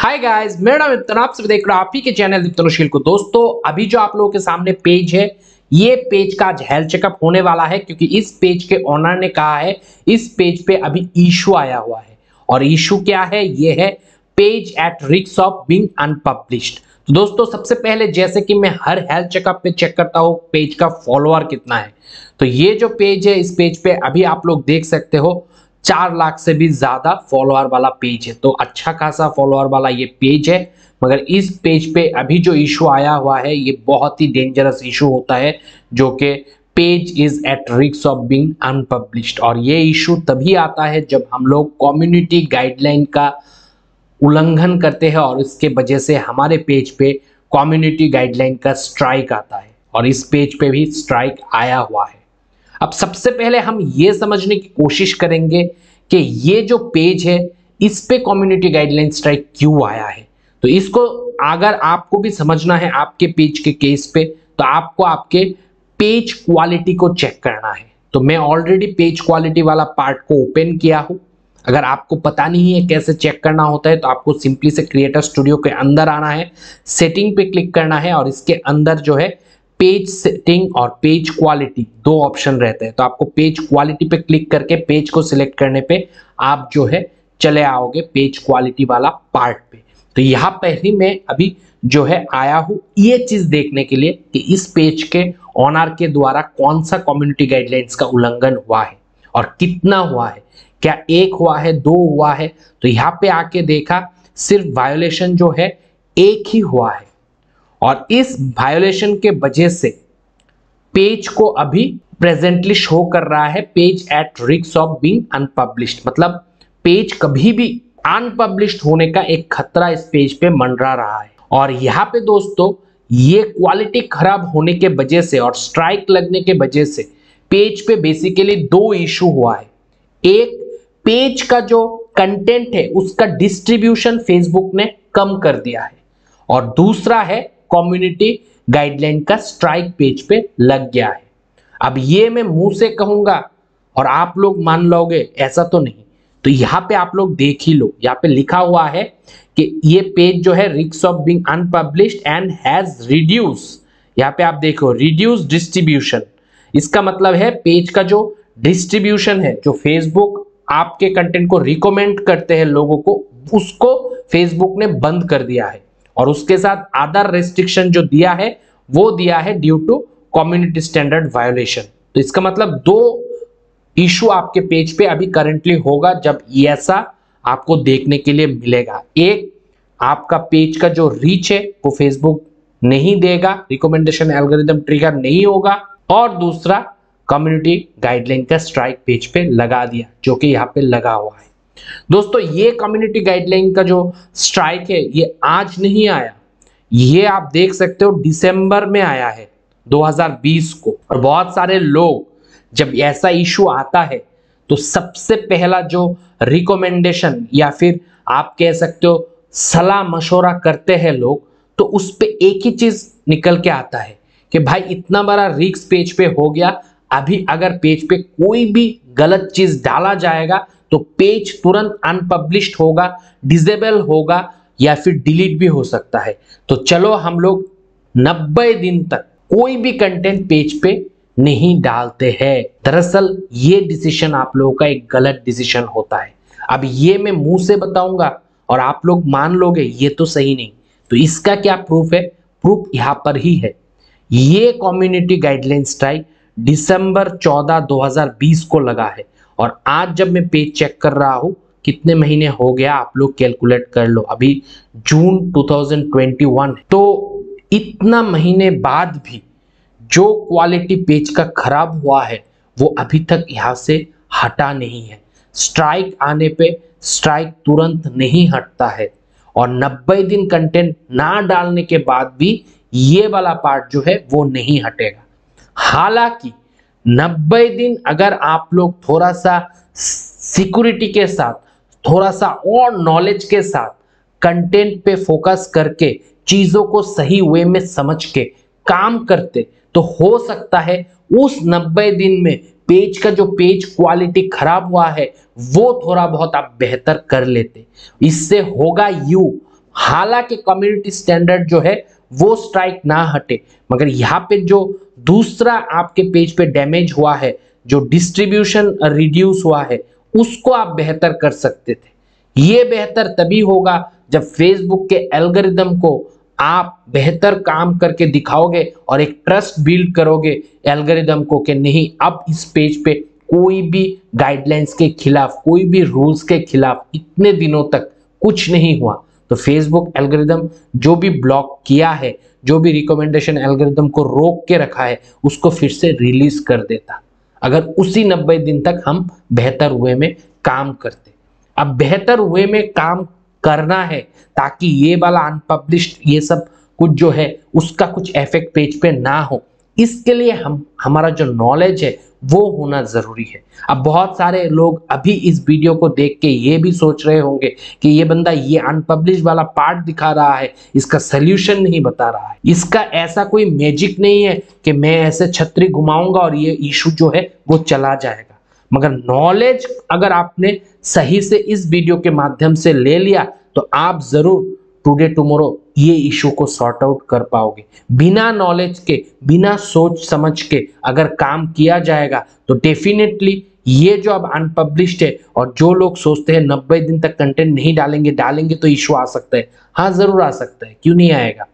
Hi guys, मेरा नाम विपिन, आप सभी देख रहे हो आप ही के चैनल विपिन को। दोस्तों, अभी जो आप लोगों के सामने पेज है, ये पेज का आज हेल्थ चेकअप होने वाला है, क्योंकि इस पेज के ओनर ने कहा है इस पेज पे अभी इशू आया हुआ है। और इशू क्या है? ये है page at risk of being unpublished. तो दोस्तों, सबसे पहले जैसे कि मैं हर हेल्थ चेकअप पे चेक करता हूँ पेज का फॉलोअर कितना है, तो ये जो पेज है, इस पेज पे अभी आप लोग देख सकते हो 4 लाख से भी ज्यादा फॉलोअर वाला पेज है। तो अच्छा खासा फॉलोअर वाला ये पेज है। मगर इस पेज पे अभी जो इशू आया हुआ है, ये बहुत ही डेंजरस इशू होता है, जो कि page is at risk of being unpublished. और ये इशू तभी आता है जब हम लोग कम्युनिटी गाइडलाइन का उल्लंघन करते हैं, और इसके वजह से हमारे पेज पे कम्युनिटी गाइडलाइन का स्ट्राइक आता है। और इस पेज पे भी स्ट्राइक आया हुआ है। अब सबसे पहले हम ये समझने की कोशिश करेंगे कि ये जो पेज है, इस पे कम्युनिटी गाइडलाइन स्ट्राइक क्यों आया है। तो इसको अगर आपको भी समझना है आपके पेज के केस पे, तो आपको आपके पेज क्वालिटी को चेक करना है। तो मैं ऑलरेडी पेज क्वालिटी वाला पार्ट को ओपन किया हूं। अगर आपको पता नहीं है कैसे चेक करना होता है, तो आपको सिंपली से क्रिएटर स्टूडियो के अंदर आना है, सेटिंग पे क्लिक करना है, और इसके अंदर जो है पेज सेटिंग और पेज क्वालिटी दो ऑप्शन रहते हैं। तो आपको पेज क्वालिटी पे क्लिक करके पेज को सिलेक्ट करने पे आप जो है चले आओगे पेज क्वालिटी वाला पार्ट पे। तो यहाँ पे ही मैं अभी जो है आया हूं ये चीज देखने के लिए कि इस पेज के ओनर के द्वारा कौन सा कम्युनिटी गाइडलाइंस का उल्लंघन हुआ है और कितना हुआ है। क्या एक हुआ है, दो हुआ है? तो यहाँ पे आके देखा सिर्फ वायोलेशन जो है एक ही हुआ है। और इस वायोलेशन के वजह से पेज को अभी प्रेजेंटली शो कर रहा है page at risk of being unpublished. मतलब पेज कभी भी अनपब्लिश्ड होने का एक खतरा इस पेज पे मंडरा रहा है। और यहाँ पे दोस्तों, ये क्वालिटी खराब होने के वजह से और स्ट्राइक लगने के वजह से पेज पे बेसिकली दो इशू हुआ है। एक, पेज का जो कंटेंट है उसका डिस्ट्रीब्यूशन फेसबुक ने कम कर दिया है, और दूसरा है कम्युनिटी गाइडलाइन का स्ट्राइक पेज पे लग गया है। अब ये मैं मुंह से कहूंगा और आप लोग मान लोगे, ऐसा तो नहीं। तो यहाँ पे आप लोग देख ही लो, यहाँ पे लिखा हुआ है कि ये पेज जो है risk of being unpublished and has reduce, यहाँ पे आप देखो रिड्यूस डिस्ट्रीब्यूशन। इसका मतलब है पेज का जो डिस्ट्रीब्यूशन है, जो फेसबुक आपके कंटेंट को रिकमेंड करते हैं लोगों को, उसको फेसबुक ने बंद कर दिया है। और उसके साथ अदर रेस्ट्रिक्शन जो दिया है वो दिया है due to community standard violation. तो इसका मतलब दो इशू आपके पेज पे अभी करंटली होगा जब ऐसा आपको देखने के लिए मिलेगा। एक, आपका पेज का जो रीच है वो फेसबुक नहीं देगा, रिकमेंडेशन एल्गोरिथम ट्रिगर नहीं होगा, और दूसरा कम्युनिटी गाइडलाइन का स्ट्राइक पेज पे लगा दिया, जो कि यहाँ पे लगा हुआ है। दोस्तों, ये कम्युनिटी गाइडलाइन का जो स्ट्राइक है ये आज नहीं आया, ये आप देख सकते हो दिसंबर में आया है 2020 को। और बहुत सारे लोग जब ऐसा इशू आता है तो सबसे पहला जो रिकमेंडेशन या फिर आप कह सकते हो सलाह मशवरा करते हैं लोग, तो उस पे एक ही चीज निकल के आता है कि भाई इतना बड़ा रिस्क पेज पे हो गया, अभी अगर पेज पे कोई भी गलत चीज डाला जाएगा तो पेज तुरंत अनपब्लिश्ड होगा, डिसेबल होगा, या फिर डिलीट भी हो सकता है। तो चलो हम लोग 90 दिन तक कोई भी कंटेंट पेज पे नहीं डालते हैं। दरअसल ये डिसीजन आप लोगों का एक गलत डिसीजन होता है। अब ये मैं मुंह से बताऊंगा और आप लोग मान लोगे ये तो सही नहीं, तो इसका क्या प्रूफ है? प्रूफ यहां पर ही है। ये कम्युनिटी गाइडलाइन स्ट्राइक दिसंबर 14 2020 को लगा है, और आज जब मैं पेज चेक कर रहा हूं कितने महीने हो गया आप लोग कैलकुलेट कर लो, अभी जून 2021। तो इतना महीने बाद भी जो क्वालिटी पेज का खराब हुआ है वो अभी तक यहां से हटा नहीं है। स्ट्राइक आने पे स्ट्राइक तुरंत नहीं हटता है, और 90 दिन कंटेंट ना डालने के बाद भी ये वाला पार्ट जो है वो नहीं हटेगा। हालांकि 90 दिन अगर आप लोग थोड़ा सा सिक्योरिटी के साथ, थोड़ा सा और नॉलेज के साथ कंटेंट पे फोकस करके चीजों को सही वे में समझ के काम करते, तो हो सकता है उस 90 दिन में पेज का जो पेज क्वालिटी खराब हुआ है वो थोड़ा बहुत आप बेहतर कर लेते। इससे होगा यू, हालांकि कम्युनिटी स्टैंडर्ड जो है वो स्ट्राइक ना हटे, मगर यहाँ पे जो दूसरा आपके पेज पे डैमेज हुआ है, जो डिस्ट्रीब्यूशन रिड्यूस हुआ है, उसको आप बेहतर कर सकते थे। ये बेहतर तभी होगा जब फेसबुक के एल्गोरिदम को आप बेहतर काम करके दिखाओगे और एक ट्रस्ट बिल्ड करोगे एल्गोरिदम को कि नहीं, अब इस पेज पे कोई भी गाइडलाइंस के खिलाफ, कोई भी रूल्स के खिलाफ इतने दिनों तक कुछ नहीं हुआ, तो फेसबुक एल्गोरिदम जो भी ब्लॉक किया है, जो भी रिकमेंडेशन एल्गोरिदम को रोक के रखा है, उसको फिर से रिलीज कर देता, अगर उसी 90 दिन तक हम बेहतर वे में काम करते। अब बेहतर वे में काम करना है ताकि ये वाला अनपब्लिश्ड ये सब कुछ जो है उसका कुछ इफेक्ट पेज पे ना हो, इसके लिए हमारा जो नॉलेज है वो होना जरूरी है। अब बहुत सारे लोग अभी इस वीडियो को देख के ये भी सोच रहे होंगे कि ये बंदा ये अनपब्लिश वाला पार्ट दिखा रहा है, इसका सल्यूशन नहीं बता रहा है। इसका ऐसा कोई मैजिक नहीं है कि मैं ऐसे छतरी घुमाऊंगा और ये इशू जो है वो चला जाएगा, मगर नॉलेज अगर आपने सही से इस वीडियो के माध्यम से ले लिया तो आप जरूर टुडे टुमारो ये इशू को सॉर्ट आउट कर पाओगे। बिना नॉलेज के, बिना सोच समझ के अगर काम किया जाएगा तो डेफिनेटली ये जो अब अनपब्लिश्ड है और जो लोग सोचते हैं 90 दिन तक कंटेंट नहीं डालेंगे तो इशू आ सकता है, हाँ जरूर आ सकता है, क्यों नहीं आएगा,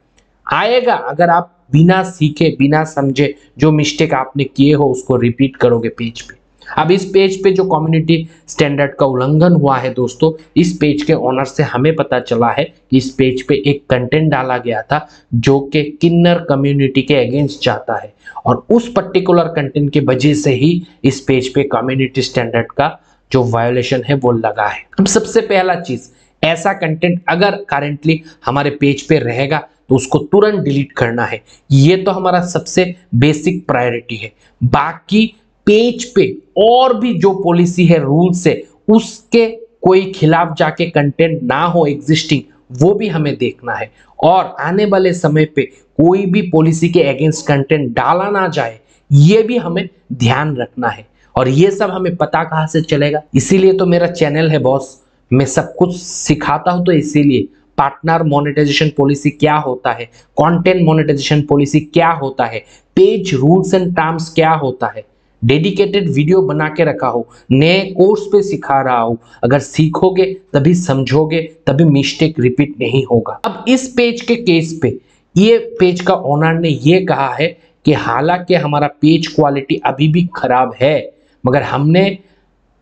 आएगा अगर आप बिना सीखे, बिना समझे जो मिस्टेक आपने किए हो उसको रिपीट करोगे पेज पे। अब इस पेज पे जो कम्युनिटी स्टैंडर्ड का उल्लंघन हुआ है दोस्तों, इस पेज के ओनर से हमें पता चला है कि इस पेज पे एक कंटेंट डाला गया था जो कि किन्नर कम्युनिटी के अगेंस्ट जाता है, और उस पर्टिकुलर कंटेंट की वजह से ही इस पेज पे कम्युनिटी स्टैंडर्ड का जो वायोलेशन है वो लगा है। अब सबसे पहला चीज, ऐसा कंटेंट अगर करेंटली हमारे पेज पे रहेगा तो उसको तुरंत डिलीट करना है, ये तो हमारा सबसे बेसिक प्रायोरिटी है। बाकी पेज पे और भी जो पॉलिसी है, रूल्स है, उसके कोई खिलाफ जाके कंटेंट ना हो एग्जिस्टिंग, वो भी हमें देखना है, और आने वाले समय पे कोई भी पॉलिसी के अगेंस्ट कंटेंट डाला ना जाए, ये भी हमें ध्यान रखना है। और ये सब हमें पता कहाँ से चलेगा, इसीलिए तो मेरा चैनल है बॉस, मैं सब कुछ सिखाता हूं, तो इसीलिए पार्टनर मोनेटाइजेशन पॉलिसी क्या होता है, कंटेंट मोनेटाइजेशन पॉलिसी क्या होता है, पेज रूल्स एंड टर्म्स क्या होता है, डेडिकेटेड वीडियो बना के रखा हो, नए कोर्स पे सिखा रहा हूं। अगर सीखोगे तभी समझोगे, तभी मिस्टेक रिपीट नहीं होगा। अब इस पेज के केस पे ये पेज का ओनर ने ये कहा है कि हालांकि हमारा पेज क्वालिटी अभी भी खराब है, मगर हमने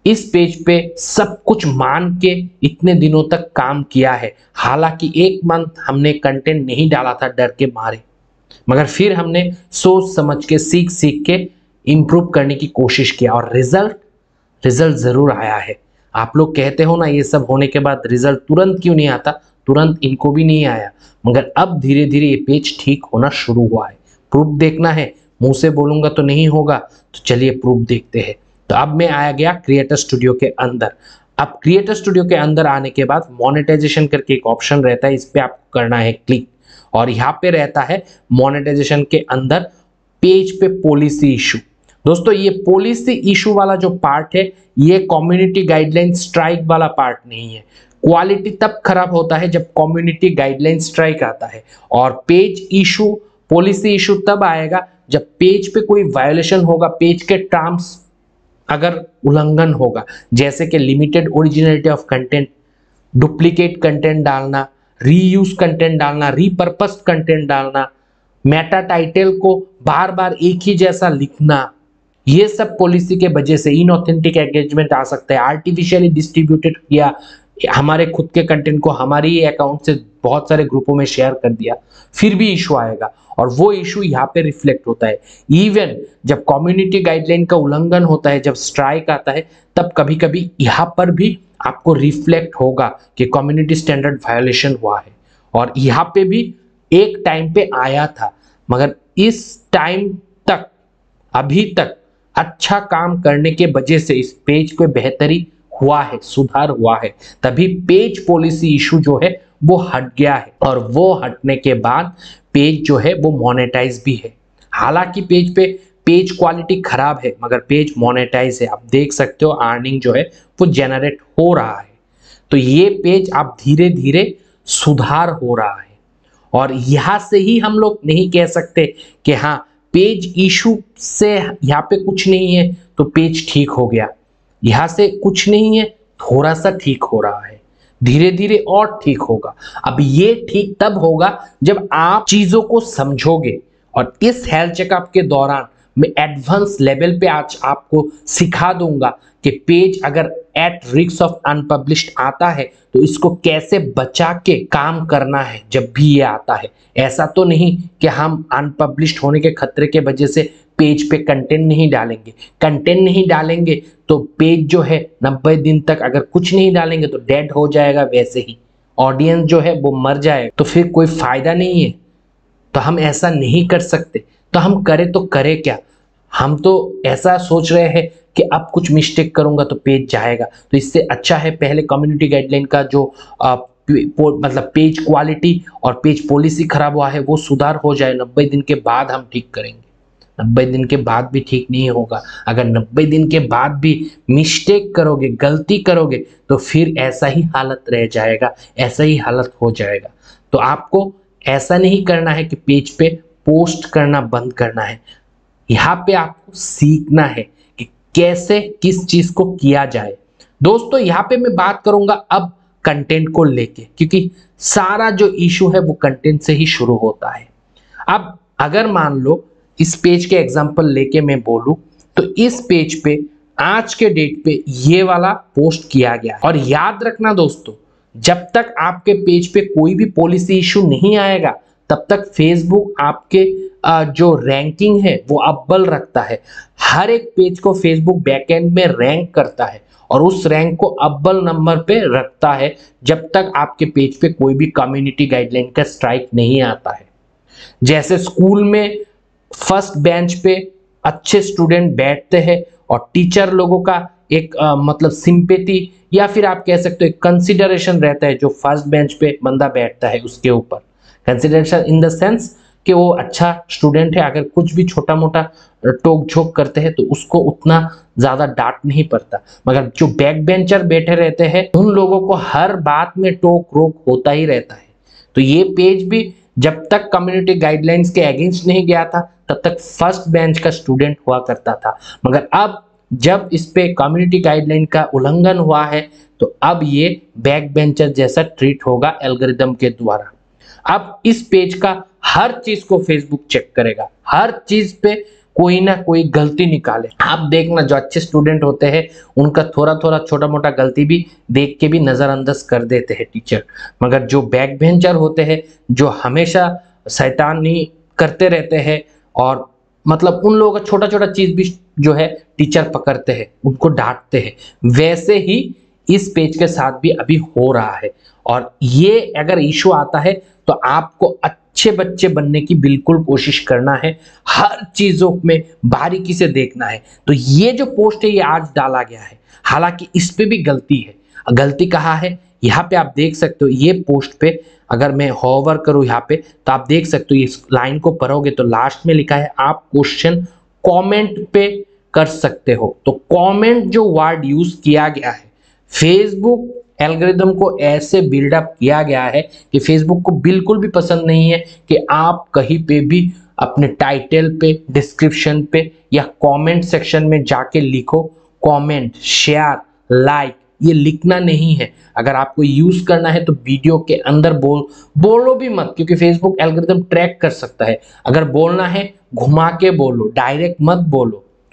इस पेज पे सब कुछ मान के इतने दिनों तक काम किया है। हालांकि 1 मंथ हमने कंटेंट नहीं डाला था डर के मारे, मगर फिर हमने सोच समझ के, सीख सीख के इंप्रूव करने की कोशिश किया, और रिजल्ट जरूर आया है। आप लोग कहते हो ना ये सब होने के बाद रिजल्ट तुरंत क्यों नहीं आता, तुरंत इनको भी नहीं आया, मगर अब धीरे धीरे ये पेज ठीक होना शुरू हुआ है। प्रूफ देखना है, मुंह से बोलूंगा तो नहीं होगा, तो चलिए प्रूफ देखते हैं। तो अब मैं आया गया क्रिएटर स्टूडियो के अंदर। अब क्रिएटर स्टूडियो के अंदर आने के बाद मोनेटाइजेशन करके एक ऑप्शन रहता है, इस पे आपको करना है क्लिक, और यहाँ पे रहता है मोनेटाइजेशन के अंदर पेज पे पॉलिसी इशू। दोस्तों ये पॉलिसी इशू वाला जो पार्ट है, ये कम्युनिटी गाइडलाइन स्ट्राइक वाला पार्ट नहीं है। क्वालिटी तब खराब होता है जब कम्युनिटी गाइडलाइन स्ट्राइक आता है, और पेज इशू, पॉलिसी इशू तब आएगा जब पेज पे कोई वायोलेशन होगा, पेज के टर्म्स अगर उल्लंघन होगा, जैसे कि limited originality of content, duplicate content डालना, रीयूज कंटेंट डालना, रीपर्पस्ड कंटेंट डालना, मेटा टाइटल को बार बार एक ही जैसा लिखना, ये सब पॉलिसी के वजह से इनऑथेंटिक एंगेजमेंट आ सकता है। आर्टिफिशियली डिस्ट्रीब्यूटेड किया, हमारे खुद के कंटेंट को हमारे ही अकाउंट से बहुत सारे ग्रुपों में शेयर कर दिया, फिर भी इशू आएगा, और वो इशू यहाँ पे रिफ्लेक्ट होता है। इवन जब कम्युनिटी गाइडलाइन का उल्लंघन होता है, जब स्ट्राइक आता है, तब कभी कभी यहाँ पर भी आपको रिफ्लेक्ट होगा कि कम्युनिटी स्टैंडर्ड वायोलेशन हुआ है, और यहाँ पे भी एक टाइम पे आया था, मगर इस टाइम तक, अभी तक अच्छा काम करने के वजह से इस पेज पे बेहतरी हुआ है, सुधार हुआ है, तभी पेज पॉलिसी इशू जो है वो हट गया है, और वो हटने के बाद पेज जो है वो मोनेटाइज भी है। हालांकि पेज पे पेज क्वालिटी खराब है, मगर पेज मोनेटाइज है। आप देख सकते हो अर्निंग जो है वो जनरेट हो रहा है। तो ये पेज आप धीरे धीरे सुधार हो रहा है। और यहां से ही हम लोग नहीं कह सकते कि हाँ पेज इशू से यहाँ पे कुछ नहीं है तो पेज ठीक हो गया, यहां से कुछ नहीं है, थोड़ा सा ठीक हो रहा है, धीरे धीरे और ठीक होगा। अब ये ठीक तब होगा जब आप चीजों को समझोगे। और इस हेल्थ चेकअप के दौरान मैं एडवांस लेवल पे आज आपको सिखा दूंगा कि पेज अगर एट रिस्क ऑफ अनपब्लिश्ड आता है तो इसको कैसे बचा के काम करना है जब भी ये आता है। ऐसा तो नहीं कि हम अनपब्लिश्ड होने के खतरे के वजह से पेज पे कंटेंट नहीं डालेंगे। कंटेंट नहीं डालेंगे तो पेज जो है 90 दिन तक अगर कुछ नहीं डालेंगे तो डेड हो जाएगा, वैसे ही ऑडियंस जो है वो मर जाएगा, तो फिर कोई फायदा नहीं है। तो हम ऐसा नहीं कर सकते, तो हम करें तो करें क्या। हम तो ऐसा सोच रहे हैं कि अब कुछ मिस्टेक करूंगा तो पेज जाएगा, तो इससे अच्छा है पहले कम्युनिटी गाइडलाइन का जो मतलब पेज क्वालिटी और पेज पॉलिसी खराब हुआ है वो सुधार हो जाए। 90 दिन के बाद हम ठीक करेंगे। 90 दिन के बाद भी ठीक नहीं होगा, अगर 90 दिन के बाद भी मिस्टेक करोगे, गलती करोगे, तो फिर ऐसा ही हालत रह जाएगा, ऐसा ही हालत हो जाएगा। तो आपको ऐसा नहीं करना है कि पेज पे पोस्ट करना बंद करना है। यहाँ पे आपको सीखना है कि कैसे किस चीज को किया जाए। दोस्तों यहाँ पे मैं बात करूंगा अब कंटेंट को लेके, क्योंकि सारा जो इशू है वो कंटेंट से ही शुरू होता है। अब अगर मान लो इस पेज के एग्जांपल लेके मैं बोलूं तो इस पेज पे आज के डेट पे ये वाला पोस्ट किया गया है। और याद रखना दोस्तों, जब तक आपके पेज पे कोई भी पॉलिसी इशू नहीं आएगा तब तक फेसबुक आपके जो रैंकिंग है वो अव्वल रखता है। हर एक पेज को फेसबुक बैकएंड में रैंक करता है और उस रैंक को अव्वल नंबर पे रखता है जब तक आपके पेज पे कोई भी कम्युनिटी गाइडलाइन का स्ट्राइक नहीं आता है। जैसे स्कूल में फर्स्ट बेंच पे अच्छे स्टूडेंट बैठते हैं और टीचर लोगों का एक मतलब सिंपैथी या फिर आप कह सकते हो एक कंसिडरेशन रहता है जो फर्स्ट बेंच पे बंदा बैठता है उसके ऊपर। कंसिडरेशन इन द सेंस कि वो अच्छा स्टूडेंट है, अगर कुछ भी छोटा मोटा टोक झोंक करते हैं तो उसको उतना ज्यादा डांट नहीं पड़ता। मगर जो बैक बेंचर बैठे रहते हैं उन लोगों को हर बात में टोक रोक होता ही रहता है। तो ये पेज भी जब तक कम्युनिटी गाइडलाइंस के अगेंस्ट नहीं गया था तब तक फर्स्ट बेंच का स्टूडेंट हुआ करता था। मगर अब जब इस पे कम्युनिटी गाइडलाइन का उल्लंघन हुआ है तो अब ये बैक बेंचर जैसा ट्रीट होगा एल्गोरिदम के द्वारा। अब इस पेज का हर चीज को फेसबुक चेक करेगा, हर चीज पे कोई ना कोई गलती निकाले। आप देखना जो अच्छे स्टूडेंट होते हैं उनका थोड़ा थोड़ा छोटा मोटा गलती भी देख के भी नजरअंदाज कर देते हैं टीचर। मगर जो बैक बेंचर होते हैं जो हमेशा शैतानी करते रहते हैं और मतलब उन लोगों का छोटा छोटा चीज भी जो है टीचर पकड़ते हैं, उनको डांटते हैं, वैसे ही इस पेज के साथ भी अभी हो रहा है। और ये अगर इशू आता है तो आपको अच्छे बच्चे बनने की बिल्कुल कोशिश करना है, हर चीजों में बारीकी से देखना है। तो ये जो पोस्ट है ये आज डाला गया है, हालांकि इस पे भी गलती है। गलती कहाँ है यहाँ पे आप देख सकते हो। ये पोस्ट पे अगर मैं होवर करूं यहाँ पे तो आप देख सकते हो, इस लाइन को पढ़ोगे तो लास्ट में लिखा है आप क्वेश्चन कमेंट पे कर सकते हो। तो कमेंट जो वर्ड यूज किया गया है, फेसबुक एल्गोरिदम को ऐसे बिल्डअप किया गया है कि फेसबुक को बिल्कुल भी पसंद नहीं है कि आप कहीं पे भी अपने टाइटल पे, डिस्क्रिप्शन पे या कमेंट सेक्शन में जाके लिखो कमेंट, शेयर, लाइक, ये लिखना नहीं है। अगर आपको यूज करना है तो वीडियो के अंदर बोलो भी मत, क्योंकि फेसबुक एल्गोरिदम ट्रैक कर सकता है। अगर बोलना है घुमा के बोलो, डायरेक्ट मत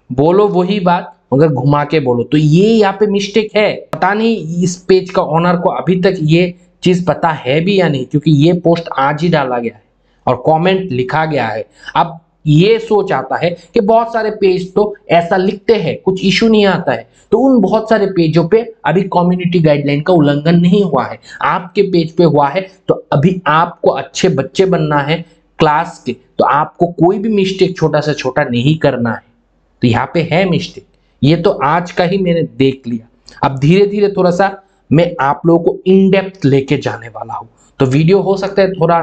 बोलो वही बात मगर घुमा के बोलो। तो ये यहाँ पे मिस्टेक है। पता नहीं इस पेज का ओनर को अभी तक ये चीज पता है भी या नहीं, क्योंकि ये पोस्ट आज ही डाला गया है और कमेंट लिखा गया है। अब ये सोच आता है कि बहुत सारे पेज तो ऐसा लिखते हैं, कुछ इशू नहीं आता है, तो उन बहुत सारे पेजों पे अभी कम्युनिटी गाइडलाइन का उल्लंघन नहीं हुआ है। आपके पेज पे हुआ है तो अभी आपको अच्छे बच्चे बनना है क्लास के, तो आपको कोई भी मिस्टेक छोटा से छोटा नहीं करना है। तो यहाँ पे है मिस्टेक, ये तो आज का ही मैंने देख लिया। अब धीरे धीरे थोड़ा सा मैं आप लोगों को इन डेप्थ लेके जाने वाला हूं, तो वीडियो हो सकता है थोड़ा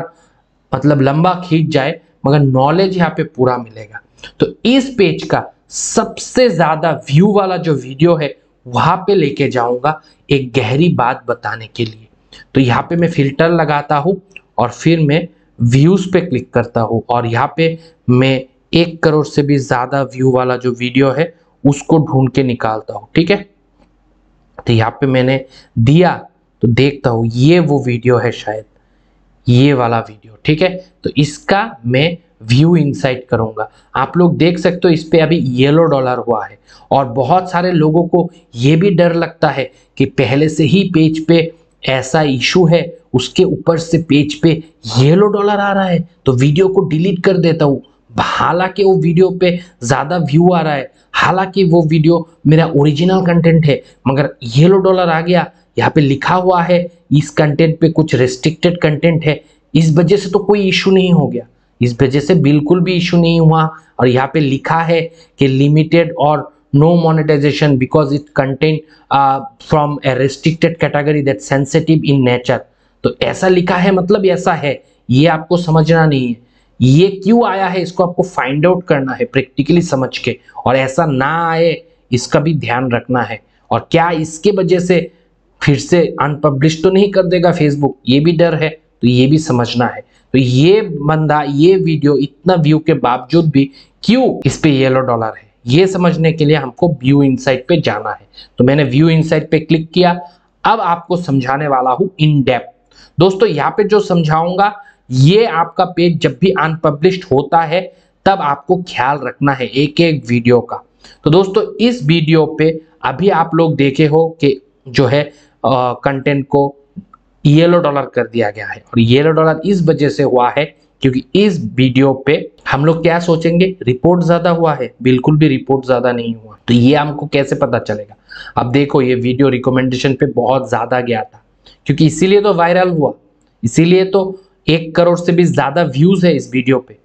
मतलब लंबा खींच जाए मगर नॉलेज यहाँ पे पूरा मिलेगा। तो इस पेज का सबसे ज्यादा व्यू वाला जो वीडियो है वहां पे लेके जाऊंगा एक गहरी बात बताने के लिए। तो यहाँ पे मैं फिल्टर लगाता हूँ और फिर मैं व्यूज पे क्लिक करता हूँ और यहाँ पे मैं 1 करोड़ से भी ज्यादा व्यू वाला जो वीडियो है उसको ढूंढ के निकालता हूँ। ठीक है, तो यहाँ पे मैंने दिया तो देखता हूँ ये वो वीडियो है, शायद ये वाला वीडियो। ठीक है, तो इसका मैं व्यू इनसाइट करूंगा। आप लोग देख सकते हो इस पे अभी येलो डॉलर हुआ है और बहुत सारे लोगों को ये भी डर लगता है कि पहले से ही पेज पे ऐसा इशू है, उसके ऊपर से पेज पे येलो डॉलर आ रहा है तो वीडियो को डिलीट कर देता हूँ। हालांकि वो वीडियो पे ज्यादा व्यू आ रहा है, हालांकि वो वीडियो मेरा ओरिजिनल कंटेंट है, मगर येलो डॉलर आ गया, यहाँ पे लिखा हुआ है इस कंटेंट पे कुछ रेस्ट्रिक्टेड कंटेंट है, इस वजह से तो कोई इशू नहीं हो गया, इस वजह से बिल्कुल भी इशू नहीं हुआ। और यहाँ पे लिखा है कि लिमिटेड और no monetization because it contain from a restricted category that sensitive in nature. तो ऐसा लिखा है मतलब ऐसा है, ये आपको समझना नहीं है, ये क्यों आया है इसको आपको फाइंड आउट करना है प्रैक्टिकली समझ के, और ऐसा ना आए इसका भी ध्यान रखना है। और क्या इसके वजह से फिर से अनपब्लिश तो नहीं कर देगा फेसबुक, ये भी डर है, तो ये भी समझना है। तो ये बंदा ये वीडियो इतना व्यू के बावजूद भी क्यों इस पे येलो डॉलर है, ये समझने के लिए हमको व्यू इनसाइट पे जाना है। तो मैंने व्यू इनसाइट पे क्लिक किया। अब आपको समझाने वाला हूं इन डेप्थ। दोस्तों यहाँ पे जो समझाऊंगा ये आपका पेज जब भी अनपब्लिश्ड होता है तब आपको ख्याल रखना है एक एक वीडियो का। तो दोस्तों इस वीडियो पे अभी आप लोग देखे हो कि जो है कंटेंट को येलो डॉलर कर दिया गया है, और येलो डॉलर इस वजह से हुआ है क्योंकि इस वीडियो पे हम लोग क्या सोचेंगे, रिपोर्ट ज्यादा हुआ है, बिल्कुल भी रिपोर्ट ज्यादा नहीं हुआ। तो ये हमको कैसे पता चलेगा? अब देखो ये वीडियो रिकमेंडेशन पे बहुत ज्यादा गया था क्योंकि इसीलिए तो वायरल हुआ, इसीलिए तो 1 करोड़ से भी ज्यादा व्यूज है इस वीडियो पे,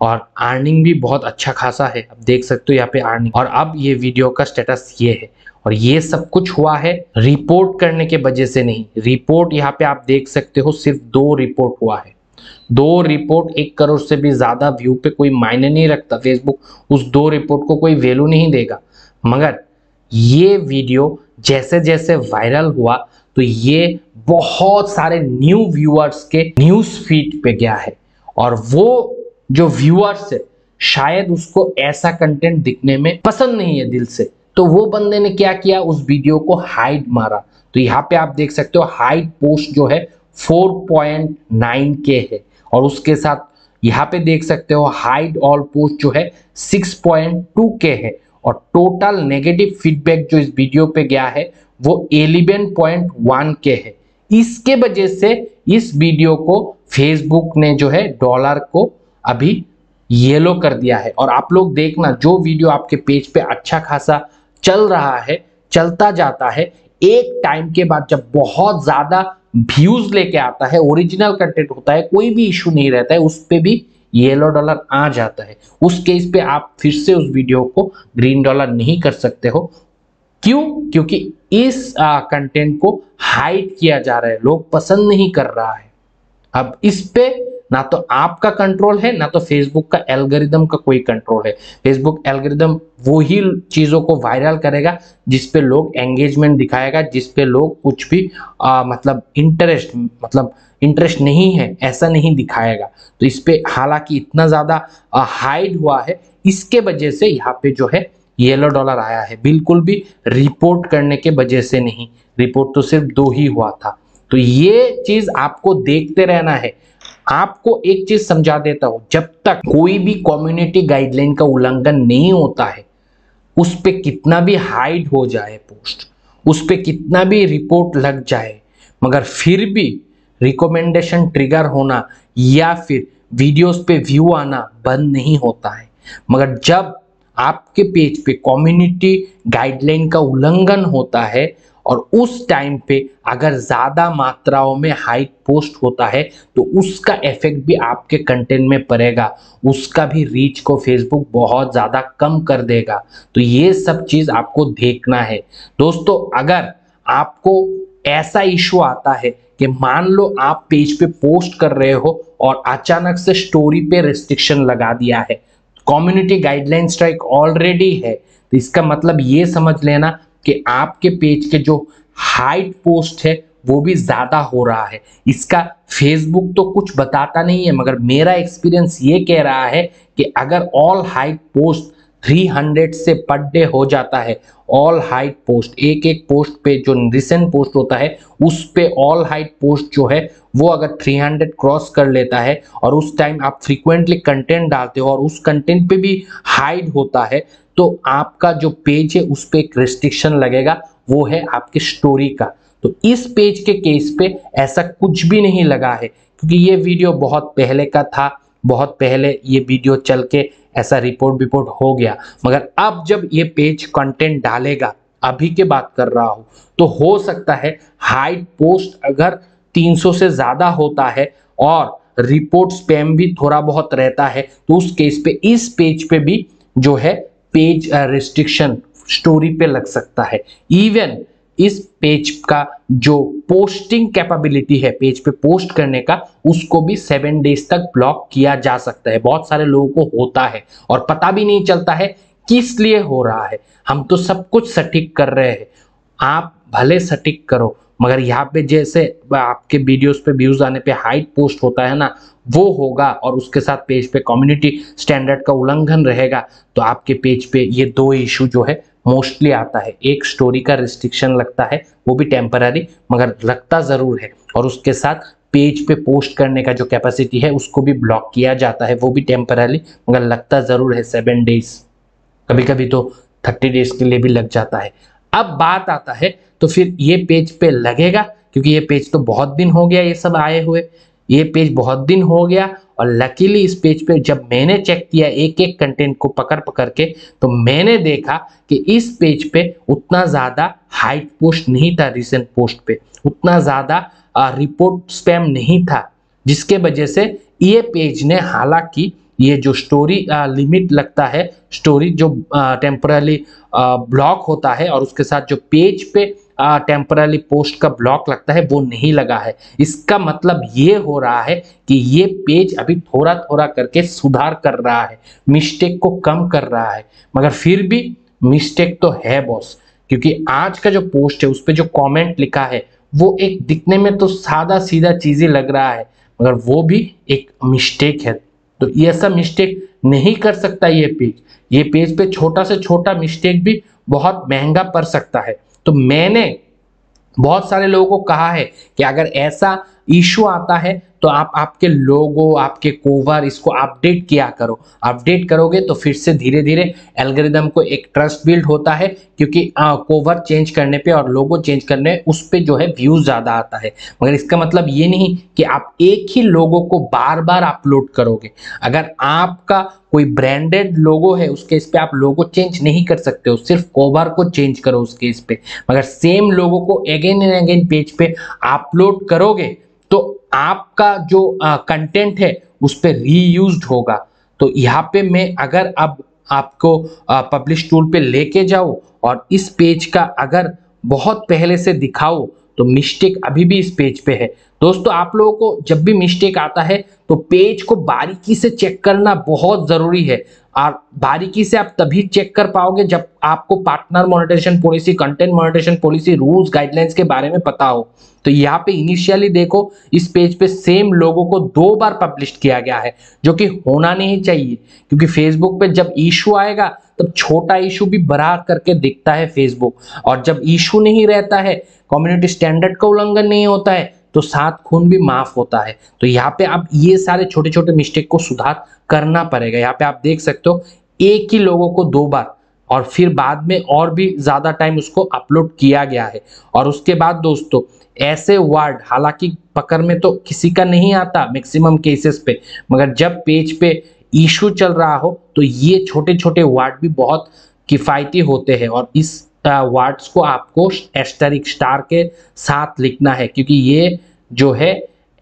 और अर्निंग भी बहुत अच्छा खासा है। अब देख सकते हो यहाँ पे अर्निंग, और अब ये वीडियो का स्टेटस ये है। और ये सब कुछ हुआ है रिपोर्ट करने के वजह से नहीं। रिपोर्ट यहाँ पे आप देख सकते हो सिर्फ 2 रिपोर्ट हुआ है, 2 रिपोर्ट 1 करोड़ से भी ज्यादा व्यू पे कोई मायने नहीं रखता, फेसबुक उस 2 रिपोर्ट को कोई वैल्यू नहीं देगा। मगर ये वीडियो जैसे जैसे वायरल हुआ तो ये बहुत सारे न्यू व्यूअर्स के न्यूज फीड पे गया है, और वो जो व्यूअर्स है शायद उसको ऐसा कंटेंट दिखने में पसंद नहीं है दिल से, तो वो बंदे ने क्या किया, उस वीडियो को हाइड मारा। तो यहाँ पे आप देख सकते हो हाइड पोस्ट जो है 4.9 के है, और उसके साथ यहाँ पे देख सकते हो हाइड ऑल पोस्ट जो है 6.2 के है, और टोटल नेगेटिव फीडबैक जो इस वीडियो पे गया है वो 11.1 के है। इसके वजह से इस वीडियो को फेसबुक ने जो है डॉलर को अभी येलो कर दिया है। और आप लोग देखना जो वीडियो आपके पेज पे अच्छा खासा चल रहा है, चलता जाता है, एक टाइम के बाद जब बहुत ज्यादा व्यूज लेके आता है, ओरिजिनल कंटेंट होता है, कोई भी इशू नहीं रहता है, उस पे भी येलो डॉलर आ जाता है। उस केस पे आप फिर से उस वीडियो को ग्रीन डॉलर नहीं कर सकते हो। क्यों? क्योंकि इस कंटेंट को हाइड किया जा रहा है, लोग पसंद नहीं कर रहा है। अब इस पे ना तो आपका कंट्रोल है ना तो फेसबुक का एल्गोरिदम का कोई कंट्रोल है। फेसबुक एल्गोरिदम वो ही चीजों को वायरल करेगा जिस पे लोग एंगेजमेंट दिखाएगा, जिस पे लोग कुछ भी मतलब इंटरेस्ट नहीं है ऐसा नहीं दिखाएगा। तो इस पे हालांकि इतना ज्यादा हाइड हुआ है, इसके वजह से यहाँ पे जो है येलो डॉलर आया है, बिल्कुल भी रिपोर्ट करने के वजह से नहीं। रिपोर्ट तो सिर्फ 2 ही हुआ था। तो ये चीज आपको देखते रहना है। आपको एक चीज समझा देता हूं, जब तक कोई भी कम्युनिटी गाइडलाइन का उल्लंघन नहीं होता है, उस पे कितना भी हाइड हो जाए पोस्ट, उस पे कितना भी रिपोर्ट लग जाए, मगर फिर भी रिकमेंडेशन ट्रिगर होना या फिर वीडियोस पे व्यू आना बंद नहीं होता है। मगर जब आपके पेज पे कम्युनिटी गाइडलाइन का उल्लंघन होता है और उस टाइम पे अगर ज्यादा मात्राओं में हाइड पोस्ट होता है तो उसका इफेक्ट भी आपके कंटेंट में पड़ेगा, उसका भी रीच को फेसबुक बहुत ज्यादा कम कर देगा। तो ये सब चीज आपको देखना है दोस्तों। अगर आपको ऐसा इशू आता है कि मान लो आप पेज पे पोस्ट कर रहे हो और अचानक से स्टोरी पे रेस्ट्रिक्शन लगा दिया है, कम्युनिटी गाइडलाइन स्ट्राइक ऑलरेडी है, तो इसका मतलब ये समझ लेना कि आपके पेज के जो हाइड पोस्ट है वो भी ज्यादा हो रहा है। इसका फेसबुक तो कुछ बताता नहीं है, मगर मेरा एक्सपीरियंस ये कह रहा है कि अगर ऑल हाइट पोस्ट 300 से पर डे हो जाता है, ऑल हाइट पोस्ट एक एक पोस्ट पे जो रिसेंट पोस्ट होता है उस पे ऑल हाइट पोस्ट जो है वो अगर 300 क्रॉस कर लेता है और उस टाइम आप फ्रीक्वेंटली कंटेंट डालते हो और उस कंटेंट पे भी हाइड होता है, तो आपका जो पेज है उस पे एक रिस्ट्रिक्शन लगेगा, वो है आपके स्टोरी का। तो इस पेज के केस पे ऐसा कुछ भी नहीं लगा है, क्योंकि ये वीडियो बहुत पहले का था, बहुत पहले ये वीडियो चल के ऐसा रिपोर्ट हो गया। मगर अब जब ये पेज कंटेंट डालेगा, अभी के बात कर रहा हूं, तो हो सकता है हाइट पोस्ट अगर 300 से ज्यादा होता है और रिपोर्ट स्पैम भी थोड़ा बहुत रहता है, तो उस केस पे इस पेज पे भी जो है पेज रिस्ट्रिक्शन स्टोरी पे लग सकता है। इवन इस पेज का जो पोस्टिंग कैपेबिलिटी है पेज पे पोस्ट करने का, उसको भी 7 डेज तक ब्लॉक किया जा सकता है। बहुत सारे लोगों को होता है और पता भी नहीं चलता है किस लिए हो रहा है। हम तो सब कुछ सटीक कर रहे हैं, आप भले सटीक करो, मगर यहाँ पे जैसे आपके वीडियोस पे व्यूज आने पे हाइट पोस्ट होता है ना, वो होगा और उसके साथ पेज पे कम्युनिटी स्टैंडर्ड का उल्लंघन रहेगा, तो आपके पेज पे ये दो इशू जो है मोस्टली आता है। एक स्टोरी का रिस्ट्रिक्शन लगता है, वो भी टेम्पररी मगर लगता जरूर है, और उसके साथ पेज पे पोस्ट करने का जो कैपेसिटी है उसको भी ब्लॉक किया जाता है, वो भी टेम्पररी मगर लगता जरूर है 7 डेज, कभी कभी तो 30 डेज के लिए भी लग जाता है। अब बात आता है तो फिर ये पेज पे लगेगा, क्योंकि ये पेज तो बहुत दिन हो गया ये सब आए हुए, ये पेज बहुत दिन हो गया। और लकीली इस पेज पे जब मैंने चेक किया एक एक कंटेंट को पकड़ पकड़ के, तो मैंने देखा कि इस पेज पे उतना ज्यादा हाइट पोस्ट नहीं था, रिसेंट पोस्ट पे उतना ज्यादा रिपोर्ट स्पैम नहीं था, जिसके वजह से ये पेज ने, हालांकि ये जो स्टोरी लिमिट लगता है, स्टोरी जो टेम्पररी ब्लॉक होता है और उसके साथ जो पेज पे टेम्पररी पोस्ट का ब्लॉक लगता है, वो नहीं लगा है। इसका मतलब ये हो रहा है कि ये पेज अभी थोड़ा थोड़ा करके सुधार कर रहा है, मिस्टेक को कम कर रहा है, मगर फिर भी मिस्टेक तो है बॉस। क्योंकि आज का जो पोस्ट है उस पर जो कमेंट लिखा है वो एक दिखने में तो सादा सीधा चीज ही लग रहा है, मगर वो भी एक मिस्टेक है। तो ये ऐसा मिस्टेक नहीं कर सकता ये पेज पे छोटा से छोटा मिस्टेक भी बहुत महंगा पड़ सकता है। तो मैंने बहुत सारे लोगों को कहा है कि अगर ऐसा इशू आता है तो आप आपके लोगो, आपके कोवर इसको अपडेट किया करो। अपडेट करोगे तो फिर से धीरे धीरे एल्गोरिदम को एक ट्रस्ट बिल्ड होता है, क्योंकि कोवर चेंज करने पे और लोगो चेंज करने उस पे जो है व्यूज ज्यादा आता है। मगर इसका मतलब ये नहीं कि आप एक ही लोगो को बार बार अपलोड करोगे। अगर आपका कोई ब्रांडेड लोगो है उस केस पे आप लोगो चेंज नहीं कर सकते हो, सिर्फ कोवर को चेंज करो उस केस पे। मगर सेम लोगो को अगेन एंड अगेन पेज पे अपलोड करोगे तो आपका जो कंटेंट है उस पे रीयूज्ड होगा। तो यहाँ पे मैं अगर अब आपको पब्लिश टूल पे लेके जाऊं और इस पेज का अगर बहुत पहले से दिखाऊं, तो मिस्टेक अभी भी इस पेज पे है। दोस्तों, आप लोगों को जब भी मिस्टेक आता है तो पेज को बारीकी से चेक करना बहुत जरूरी है। और बारीकी से आप तभी चेक कर पाओगे जब आपको partner monetization policy, content monetization policy, rules guidelines के बारे में पता हो। तो यहाँ पे इनिशियली देखो, इस पेज पे सेम लोगों को 2 बार पब्लिश किया गया है, जो कि होना नहीं चाहिए, क्योंकि फेसबुक पे जब इशू आएगा तब छोटा इशू भी बड़ा करके दिखता है फेसबुक, और जब इशू नहीं रहता है, कम्युनिटी स्टैंडर्ड का उल्लंघन नहीं होता है, तो 7 खून भी माफ होता है। तो यहाँ पे अब ये सारे छोटे छोटे मिस्टेक को सुधार करना पड़ेगा। यहाँ पे आप देख सकते हो एक ही लोगों को 2 बार और फिर बाद में और भी ज्यादा टाइम उसको अपलोड किया गया है। और उसके बाद दोस्तों, ऐसे वर्ड हालांकि पकड़ में तो किसी का नहीं आता मैक्सिमम केसेस पे, मगर जब पेज पे इशू चल रहा हो तो ये छोटे छोटे वर्ड भी बहुत किफायती होते हैं। और इस वर्ड्स को आपको एस्टेरिक स्टार के साथ लिखना है, क्योंकि ये जो है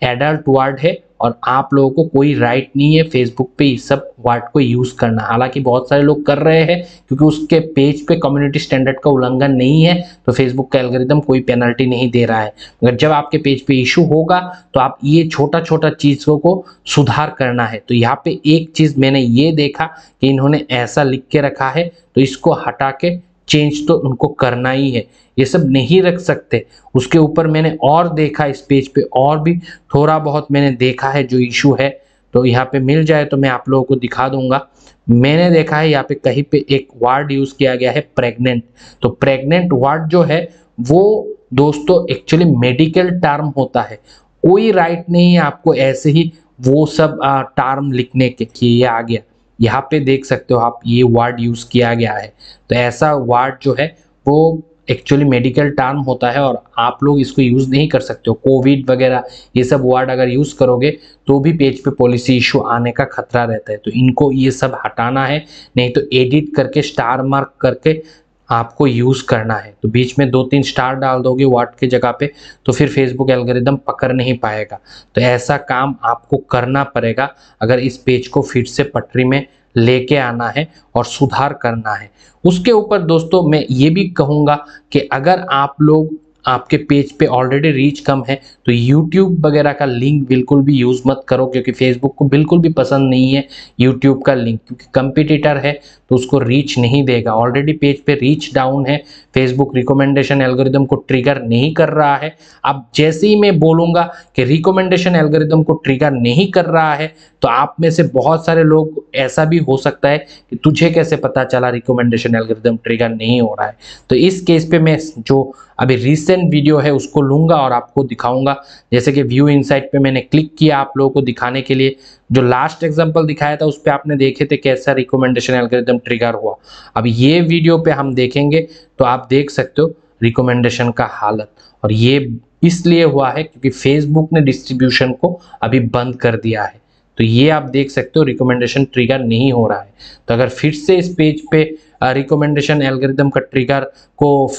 एडल्ट वर्ड है और आप लोगों को कोई राइट नहीं है फेसबुक पे इस सब वर्ड को यूज करना। हालांकि बहुत सारे लोग कर रहे हैं क्योंकि उसके पेज पे कम्युनिटी स्टैंडर्ड का उल्लंघन नहीं है, तो फेसबुक का एल्गोरिदम कोई पेनल्टी नहीं दे रहा है। अगर जब आपके पेज पे इशू होगा तो आप ये छोटा छोटा चीजों को सुधार करना है। तो यहाँ पे एक चीज मैंने ये देखा कि इन्होंने ऐसा लिख के रखा है, तो इसको हटा के चेंज तो उनको करना ही है, ये सब नहीं रख सकते। उसके ऊपर मैंने और देखा इस पेज पे और भी थोड़ा बहुत मैंने देखा है जो इशू है, तो यहाँ पे मिल जाए तो मैं आप लोगों को दिखा दूंगा। मैंने देखा है यहाँ पे कहीं पे एक वर्ड यूज किया गया है प्रेग्नेंट। तो प्रेग्नेंट वर्ड जो है वो दोस्तों एक्चुअली मेडिकल टर्म होता है, कोई राइट नहीं है आपको ऐसे ही वो सब टर्म लिखने के। ये आ गया, यहाँ पे देख सकते हो आप, ये वर्ड यूज किया गया है। तो ऐसा वर्ड जो है वो एक्चुअली मेडिकल टर्म होता है और आप लोग इसको यूज नहीं कर सकते हो। कोविड वगैरह ये सब वर्ड अगर यूज करोगे तो भी पेज पे पॉलिसी इशू आने का खतरा रहता है। तो इनको ये सब हटाना है, नहीं तो एडिट करके स्टार मार्क करके आपको यूज करना है। तो बीच में 2-3 स्टार डाल दोगे वर्ड के जगह पे तो फिर फेसबुक एल्गोरिदम पकड़ नहीं पाएगा। तो ऐसा काम आपको करना पड़ेगा अगर इस पेज को फिर से पटरी में लेके आना है और सुधार करना है। उसके ऊपर दोस्तों मैं ये भी कहूँगा कि अगर आप लोग, आपके पेज पे ऑलरेडी रीच कम है तो YouTube वगैरह का लिंक बिल्कुल भी यूज मत करो, क्योंकि फेसबुक को बिल्कुल भी पसंद नहीं है YouTube का लिंक, क्योंकि कंपटीटर है तो उसको रीच नहीं देगा। ऑलरेडी पेज पे रीच डाउन है, फेसबुक रिकमेंडेशन एल्गोरिदम को ट्रिगर नहीं कर रहा है। अब जैसे ही मैं बोलूंगा कि रिकमेंडेशन एल्गोरिदम को ट्रिगर नहीं कर रहा है तो आप में से बहुत सारे लोग, ऐसा भी हो सकता है कि तुझे कैसे पता चला रिकमेंडेशन एल्गोरिदम ट्रिगर नहीं हो रहा है। तो इस केस पे मैं जो अभी रिसेंट वीडियो है उसको लूंगा और आपको दिखाऊंगा। जैसे कि व्यू इनसाइट पे मैंने क्लिक किया आप लोगों को दिखाने के लिए, जो लास्ट एग्जांपल दिखाया था उस पे आपने देखे थे कैसा रिकमेंडेशन एल्गोरिदम ट्रिगर हुआ। अब ये वीडियो पे हम देखेंगे तो आप देख सकते हो रिकमेंडेशन का हालत, और ये इसलिए हुआ है क्योंकि फेसबुक ने डिस्ट्रीब्यूशन को अभी बंद कर दिया है। तो ये आप देख सकते हो रिकमेंडेशन ट्रिगर नहीं हो रहा है। तो अगर फिर से इस पेज पे रिकमेंडेशन एल्गोरिदम का ट्रिगर को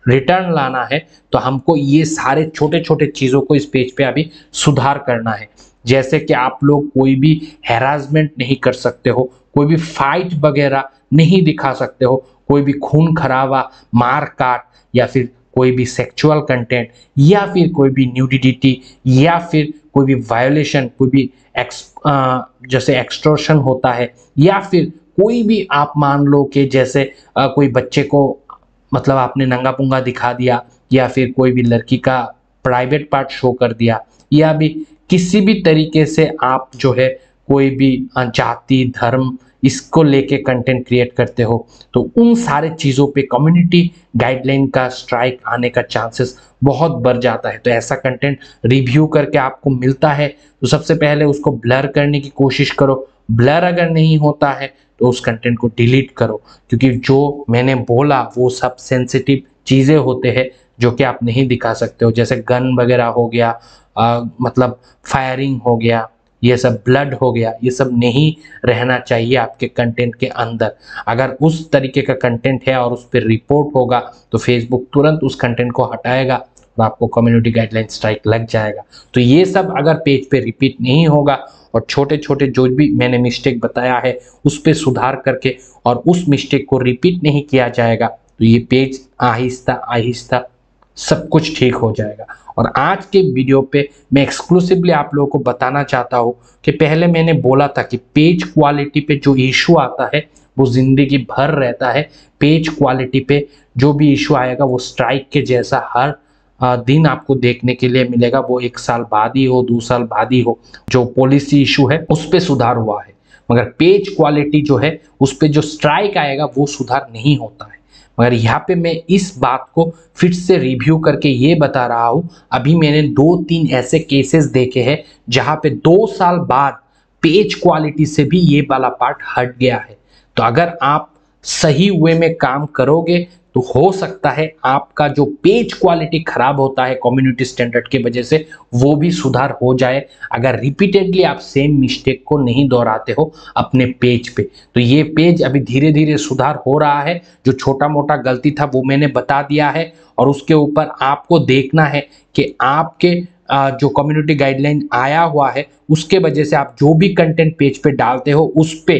रिटर्न लाना है तो हमको ये सारे छोटे छोटे चीज़ों को इस पेज पे अभी सुधार करना है। जैसे कि आप लोग कोई भी हैरासमेंट नहीं कर सकते हो, कोई भी फाइट वगैरह नहीं दिखा सकते हो, कोई भी खून खराबा, मार काट, या फिर कोई भी सेक्सुअल कंटेंट, या फिर कोई भी न्यूडिटी, या फिर कोई भी वायोलेशन, कोई भी जैसे एक्सटॉर्शन होता है, या फिर कोई भी आप मान लो कि जैसे कोई बच्चे को मतलब आपने नंगा पुंगा दिखा दिया, या फिर कोई भी लड़की का प्राइवेट पार्ट शो कर दिया, या भी किसी भी तरीके से आप जो है कोई भी जाति धर्म इसको लेके कंटेंट क्रिएट करते हो तो उन सारे चीज़ों पे कम्युनिटी गाइडलाइन का स्ट्राइक आने का चांसेस बहुत बढ़ जाता है। तो ऐसा कंटेंट रिव्यू करके आपको मिलता है तो सबसे पहले उसको ब्लर करने की कोशिश करो। ब्लर अगर नहीं होता है तो उस कंटेंट को डिलीट करो, क्योंकि जो मैंने बोला वो सब सेंसिटिव चीज़ें होते हैं जो कि आप नहीं दिखा सकते हो, जैसे गन वगैरह हो गया, मतलब फायरिंग हो गया, ये सब ब्लड हो गया, ये सब नहीं रहना चाहिए आपके कंटेंट के अंदर। अगर उस तरीके का कंटेंट है और उस पर रिपोर्ट होगा तो फेसबुक तुरंत उस कंटेंट को हटाएगा और आपको कम्युनिटी गाइडलाइन स्ट्राइक लग जाएगा। तो ये सब अगर पेज पे रिपीट नहीं होगा और छोटे छोटे जो भी मैंने मिस्टेक बताया है उस पर सुधार करके और उस मिस्टेक को रिपीट नहीं किया जाएगा तो ये पेज आहिस्ता आहिस्ता सब कुछ ठीक हो जाएगा। और आज के वीडियो पे मैं एक्सक्लूसिवली आप लोगों को बताना चाहता हूँ कि पहले मैंने बोला था कि पेज क्वालिटी पे जो इशू आता है वो जिंदगी भर रहता है। पेज क्वालिटी पे जो भी इशू आएगा वो स्ट्राइक के जैसा हर दिन आपको देखने के लिए मिलेगा, वो 1 साल बाद ही हो 2 साल बाद ही हो। जो पॉलिसी इशू है उस पर सुधार हुआ है, मगर पेज क्वालिटी जो है उस पर जो स्ट्राइक आएगा वो सुधार नहीं होता है। मगर यहाँ पे मैं इस बात को फिर से रिव्यू करके ये बता रहा हूँ, अभी मैंने 2-3 ऐसे केसेस देखे हैं जहाँ पे 2 साल बाद पेज क्वालिटी से भी ये वाला पार्ट हट गया है। तो अगर आप सही वे में काम करोगे तो हो सकता है आपका जो पेज क्वालिटी खराब होता है कम्युनिटी स्टैंडर्ड के वजह से वो भी सुधार हो जाए, अगर रिपीटेडली आप सेम मिस्टेक को नहीं दोहराते हो अपने पेज पे। तो ये पेज अभी धीरे धीरे सुधार हो रहा है। जो छोटा मोटा गलती था वो मैंने बता दिया है और उसके ऊपर आपको देखना है कि आपके जो कम्युनिटी गाइडलाइन आया हुआ है उसके वजह से आप जो भी कंटेंट पेज पे डालते हो उस पे,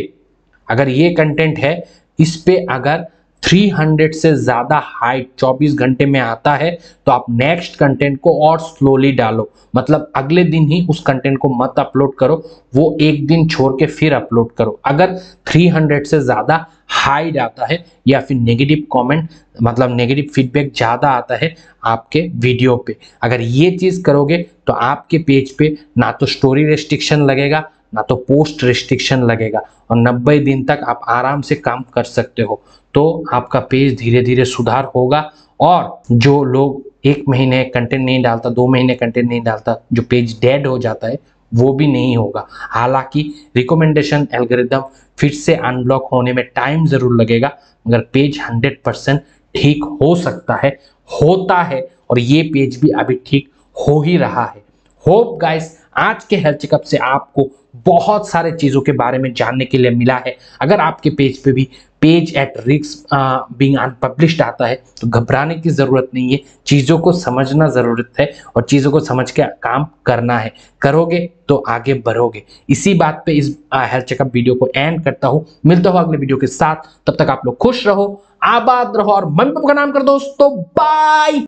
अगर ये कंटेंट है इस पे अगर 300 से ज्यादा हाइट 24 घंटे में आता है तो आप नेक्स्ट कंटेंट को और स्लोली डालो, मतलब अगले दिन ही उस कंटेंट को मत अपलोड करो, वो एक दिन छोड़ के फिर अपलोड करो। अगर 300 से ज्यादा हाइट आता है या फिर नेगेटिव कमेंट मतलब नेगेटिव फीडबैक ज्यादा आता है आपके वीडियो पे, अगर ये चीज करोगे तो आपके पेज पे ना तो स्टोरी रेस्ट्रिक्शन लगेगा ना तो पोस्ट रेस्ट्रिक्शन लगेगा और 90 दिन तक आप आराम से काम कर सकते हो। तो आपका पेज धीरे धीरे सुधार होगा और जो लोग 1 महीने कंटेंट नहीं डालता, 2 महीने कंटेंट नहीं डालता, जो पेज डेड हो जाता है वो भी नहीं होगा। हालांकि रिकमेंडेशन एल्गोरिदम फिर से अनब्लॉक होने में टाइम जरूर लगेगा, मगर पेज 100% ठीक हो सकता है, होता है, और ये पेज भी अभी ठीक हो ही रहा है। होप गाइस आज के हेल्थ चेकअप से आपको बहुत सारे चीजों के बारे में जानने के लिए मिला है। अगर आपके पेज पे भी page at risk being unpublished आता है तो घबराने की जरूरत नहीं है, चीजों को समझना जरूरत है और चीजों को समझ के काम करना है, करोगे तो आगे बढ़ोगे। इसी बात पे इस हेल्थ चेकअप वीडियो को एंड करता हूं, मिलता हूं अगले वीडियो के साथ, तब तक आप लोग खुश रहो, आबाद रहो और मम्मी पापा का नाम कर दोस्तों, बाय।